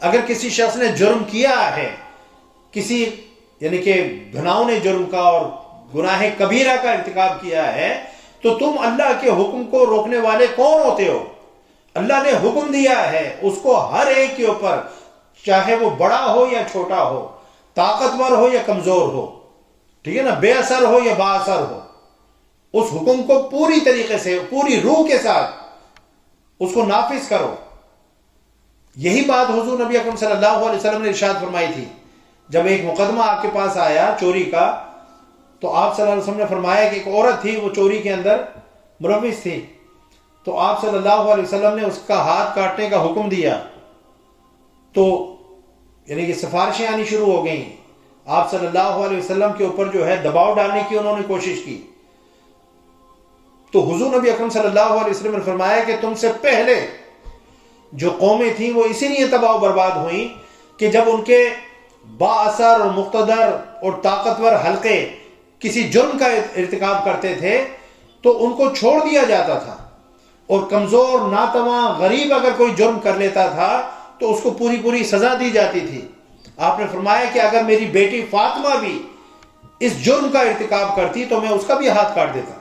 اگر کسی شخص نے جرم کیا ہے، کسی یعنی کہ گھناؤنے جرم کا اور گناہ کبیرہ کا ارتکاب کیا ہے، تو تم اللہ کے حکم کو روکنے والے کون ہوتے ہو؟ اللہ نے حکم دیا ہے اس کو ہر ایک کے اوپر، چاہے وہ بڑا ہو یا چھوٹا ہو، طاقتور ہو یا کمزور ہو، ٹھیک ہے نا، بے اثر ہو یا با اثر ہو، اس حکم کو پوری طریقے سے پوری روح کے ساتھ اس کو نافذ کرو۔ یہی بات حضور نبی اکرم صلی اللہ علیہ وسلم نے ارشاد فرمائی تھی۔ جب ایک مقدمہ آپ کے پاس آیا چوری کا، تو آپ صلی اللہ علیہ وسلم نے فرمایا کہ ایک عورت تھی، وہ چوری کے اندر ملوث تھی، تو آپ صلی اللہ علیہ وسلم نے اس کا ہاتھ کاٹنے کا حکم دیا، تو یعنی کہ سفارشیں آنی شروع ہو گئیں۔ آپ صلی اللہ علیہ وسلم کے اوپر جو ہے دباؤ ڈالنے کی انہوں نے کوشش کی، تو حضور نبی اکرم صلی اللہ علیہ وسلم نے فرمایا کہ تم سے پہلے جو قومیں تھیں وہ اسی لیے تباہ و برباد ہوئیں کہ جب ان کے با اثر اور مقتدر اور طاقتور حلقے کسی جرم کا ارتکاب کرتے تھے تو ان کو چھوڑ دیا جاتا تھا، اور کمزور، ناتواں، غریب اگر کوئی جرم کر لیتا تھا تو اس کو پوری سزا دی جاتی تھی۔ آپ نے فرمایا کہ اگر میری بیٹی فاطمہ بھی اس جرم کا ارتکاب کرتی تو میں اس کا بھی ہاتھ کاٹ دیتا۔